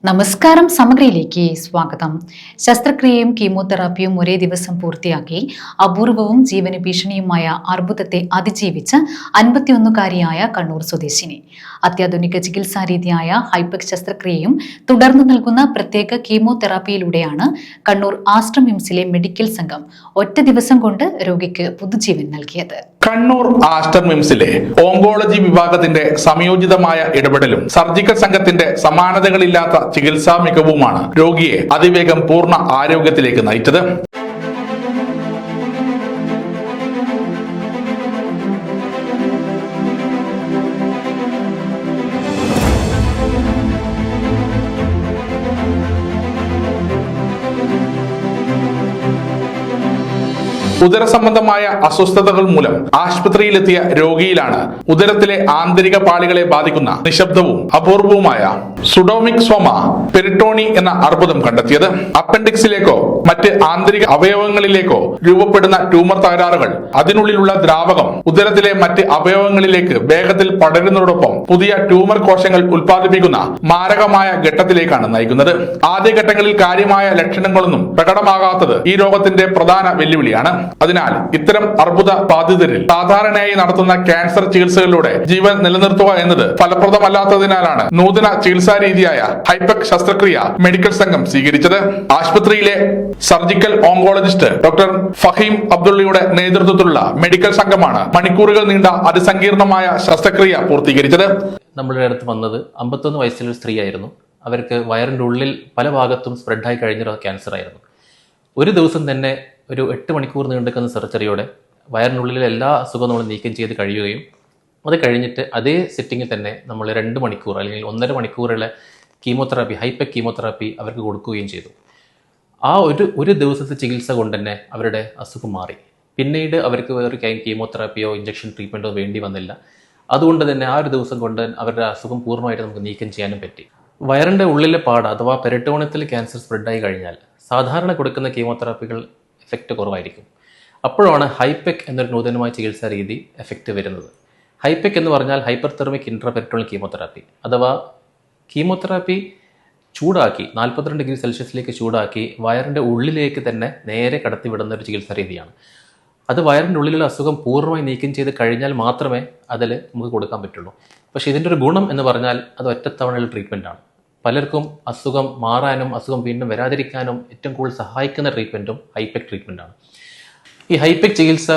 നമസ്കാരം, സമഗ്രയിലേക്ക് സ്വാഗതം. ശസ്ത്രക്രിയയും കീമോതെറാപ്പിയും ഒരേ ദിവസം പൂർത്തിയാക്കി അപൂർവവും ജീവന് ഭീഷണിയുമായ അർബുദത്തെ അതിജീവിച്ച് 51-കാരിയായ കണ്ണൂർ സ്വദേശിനി. അത്യാധുനിക ചികിത്സാ രീതിയായ ഹൈപെക് ശസ്ത്രക്രിയയും തുടർന്ന് നൽകുന്ന പ്രത്യേക കീമോതെറാപ്പിയിലൂടെയാണ് കണ്ണൂർ ആസ്റ്റർ മിംസിലെ മെഡിക്കൽ സംഘം ഒറ്റ ദിവസം കൊണ്ട് രോഗിക്ക് പുതുജീവൻ നൽകിയത്. കണ്ണൂർ ആസ്റ്റർ മിംസിലെ ഓങ്കോളജി വിഭാഗത്തിന്റെ സംയോജിതമായ ഇടപെടലും സർജിക്കൽ സംഘത്തിന്റെ സമാനതകളില്ലാത്ത ചികിത്സാ മികവുമാണ് രോഗിയെ അതിവേഗം പൂർണ്ണ ആരോഗ്യത്തിലേക്ക് നയിച്ചത്. ഉദര സംബന്ധമായ അസ്വസ്ഥതകൾ മൂലം ആശുപത്രിയിലെത്തിയ രോഗിയിലാണ് ഉദരത്തിലെ ആന്തരിക പാളികളെ ബാധിക്കുന്ന നിശബ്ദവും അപൂർവവുമായ സുഡോമിക്സോമ പെരിട്ടോണി എന്ന അർബുദം കണ്ടെത്തിയത്. അപ്പൻഡിക്സിലേക്കോ മറ്റ് ആന്തരിക അവയവങ്ങളിലേക്കോ രൂപപ്പെടുന്ന ട്യൂമർ തകരാറുകൾ അതിനുള്ളിലുള്ള ദ്രാവകം ഉദരത്തിലെ മറ്റ് അവയവങ്ങളിലേക്ക് വേഗത്തിൽ പടരുന്നതോടൊപ്പം പുതിയ ട്യൂമർ കോശങ്ങൾ ഉൽപ്പാദിപ്പിക്കുന്ന മാരകമായ ഘട്ടത്തിലേക്കാണ് നയിക്കുന്നത്. ആദ്യഘട്ടങ്ങളിൽ കാര്യമായ ലക്ഷണങ്ങളൊന്നും പ്രകടമാകാത്തത് ഈ രോഗത്തിന്റെ പ്രധാന വെല്ലുവിളിയാണ്. അതിനാൽ ഇത്തരം അർബുദ ബാധിതരിൽ സാധാരണയായി നടത്തുന്ന ക്യാൻസർ ചികിത്സകളിലൂടെ ജീവൻ നിലനിർത്തുക എന്നത് ഫലപ്രദമല്ലാത്തതിനാലാണ് നൂതന ചികിത്സാ രീതിയായ ഹൈപെക് ശസ്ത്രക്രിയ മെഡിക്കൽ സംഘം സ്വീകരിച്ചത്. ആശുപത്രിയിലെ സർജിക്കൽ ഓങ്കോളജിസ്റ്റ് ഡോക്ടർ ഫഹീം അബ്ദുള്ളയുടെ നേതൃത്വത്തിലുള്ള മെഡിക്കൽ സംഘമാണ് മണിക്കൂറുകൾ നീണ്ട അതിസങ്കീർണമായ ശസ്ത്രക്രിയ പൂർത്തീകരിച്ചത്. നമ്മുടെ അടുത്ത് വന്നത് 51 വയസ്സുള്ള ഒരു സ്ത്രീയായിരുന്നു. അവർക്ക് വയറിന്റെ ഉള്ളിൽ പല ഭാഗത്തും സ്പ്രെഡായി കഴിഞ്ഞൊരു ക്യാൻസർ ആയിരുന്നു. ഒരു ദിവസം തന്നെ ഒരു 8 മണിക്കൂർ നീണ്ടുനിൽക്കുന്ന സർജറിയോടെ വയറിനുള്ളിലെ എല്ലാ അസുഖവും നമ്മൾ നീക്കം ചെയ്ത് കഴിയുകയും അത് കഴിഞ്ഞിട്ട് അതേ സെറ്റിങ്ങിൽ തന്നെ നമ്മൾ 2 മണിക്കൂർ അല്ലെങ്കിൽ 1.5 മണിക്കൂറുള്ള കീമോതെറാപ്പി ഹൈപെക് കീമോതെറാപ്പി അവർക്ക് കൊടുക്കുകയും ചെയ്തു. ആ ഒരു ദിവസത്തെ ചികിത്സ കൊണ്ട് തന്നെ അവരുടെ അസുഖം മാറി. പിന്നീട് അവർക്ക് വേറെ കീമോതെറാപ്പിയോ ഇഞ്ചക്ഷൻ ട്രീറ്റ്മെൻറ്റോ വേണ്ടി വന്നില്ല. അതുകൊണ്ട് തന്നെ ആ ഒരു ദിവസം കൊണ്ട് അവരുടെ അസുഖം പൂർണ്ണമായിട്ട് നമുക്ക് നീക്കം ചെയ്യാനും പറ്റി. വയറിൻ്റെ ഉള്ളിലെ പാട് അഥവാ പെരിട്ടോണിയത്തിൽ ക്യാൻസർ സ്പ്രെഡായി കഴിഞ്ഞാൽ സാധാരണ കൊടുക്കുന്ന കീമോതെറാപ്പികൾ എഫക്റ്റ് കുറവായിരിക്കും. അപ്പോഴാണ് ഹൈപെക് എന്നൊരു നൂതനമായ ചികിത്സാ രീതി എഫക്റ്റ് വരുന്നത്. ഹൈപെക് എന്ന് പറഞ്ഞാൽ ഹൈപ്പർതെർമിക് ഇൻട്രാപെരിറ്റോണിയൽ കീമോതെറാപ്പി അഥവാ കീമോതെറാപ്പി ചൂടാക്കി 42 ഡിഗ്രി സെൽഷ്യസിലേക്ക് ചൂടാക്കി വയറിൻ്റെ ഉള്ളിലേക്ക് തന്നെ നേരെ കടത്തിവിടുന്ന ഒരു ചികിത്സാ രീതിയാണ്. അത് വയറിൻ്റെ ഉള്ളിലുള്ള അസുഖം പൂർണ്ണമായി നീക്കം ചെയ്ത് കഴിഞ്ഞാൽ മാത്രമേ അതിൽ നമുക്ക് കൊടുക്കാൻ പറ്റുള്ളൂ. പക്ഷേ ഇതിൻ്റെ ഒരു ഗുണം എന്ന് പറഞ്ഞാൽ അത് ഒറ്റത്തവണയുള്ള ട്രീറ്റ്മെൻറ്റാണ്. പലർക്കും അസുഖം മാറാനും അസുഖം വീണ്ടും വരാതിരിക്കാനും ഏറ്റവും കൂടുതൽ സഹായിക്കുന്ന ട്രീറ്റ്മെൻറ്റും ഹൈപെക് ട്രീറ്റ്മെൻറ്റാണ്. ഈ ഹൈപെക് ചികിത്സ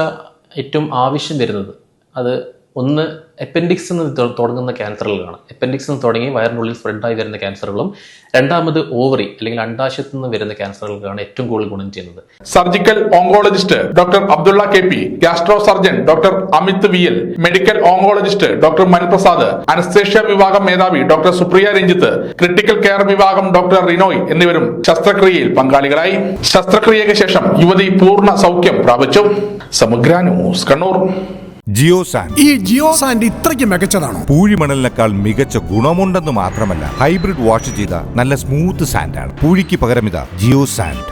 ഏറ്റവും ആവശ്യം വരുന്നത് അത് ഒന്ന് അപ്പൻഡിക്സിൽ നിന്ന് തുടങ്ങുന്ന ക്യാൻസറുകളാണ്. അപ്പൻഡിക്സിൽ നിന്ന് തുടങ്ങി വയറിനുള്ളിൽ സ്പ്രെഡായി വരുന്ന ക്യാൻസറുകളും രണ്ടാമത് ഓവറി അല്ലെങ്കിൽ അണ്ഡാശയത്തിൽ നിന്ന് വരുന്ന ക്യാൻസറുകൾക്കാണ് ഏറ്റവും കൂടുതൽ ഗുണം ചെയ്യുന്നത്. Surgical oncologist doctor Abdulla KP, gastro surgeon doctor Amith VL, medical oncologist doctor Manprasad, anaesthesia വിഭാഗം മേധാവി doctor Supriya Ranjith, critical care വിഭാഗം ഡോക്ടർ റിനോയ് എന്നിവരും ശസ്ത്രക്രിയയിൽ പങ്കാളികളായി. ശസ്ത്രക്രിയയ്ക്ക് ശേഷം യുവതി പൂർണ്ണ സൗഖ്യം പ്രാപിച്ചു. സമഗ്ര ന്യൂസ്, കണ്ണൂർ. ജിയോ സാൻഡ്. ഈ ജിയോ സാൻഡ് ഇത്രയ്ക്ക് മികച്ചതാണോ? പൂഴിമണലിനേക്കാൾ മികച്ച ഗുണമുണ്ടെന്ന് മാത്രമല്ല ഹൈബ്രിഡ് വാഷ് ചെയ്ത നല്ല സ്മൂത്ത് സാൻഡാണ്. പൂഴിക്ക് പകരം ഇതാ ജിയോ സാൻഡ്.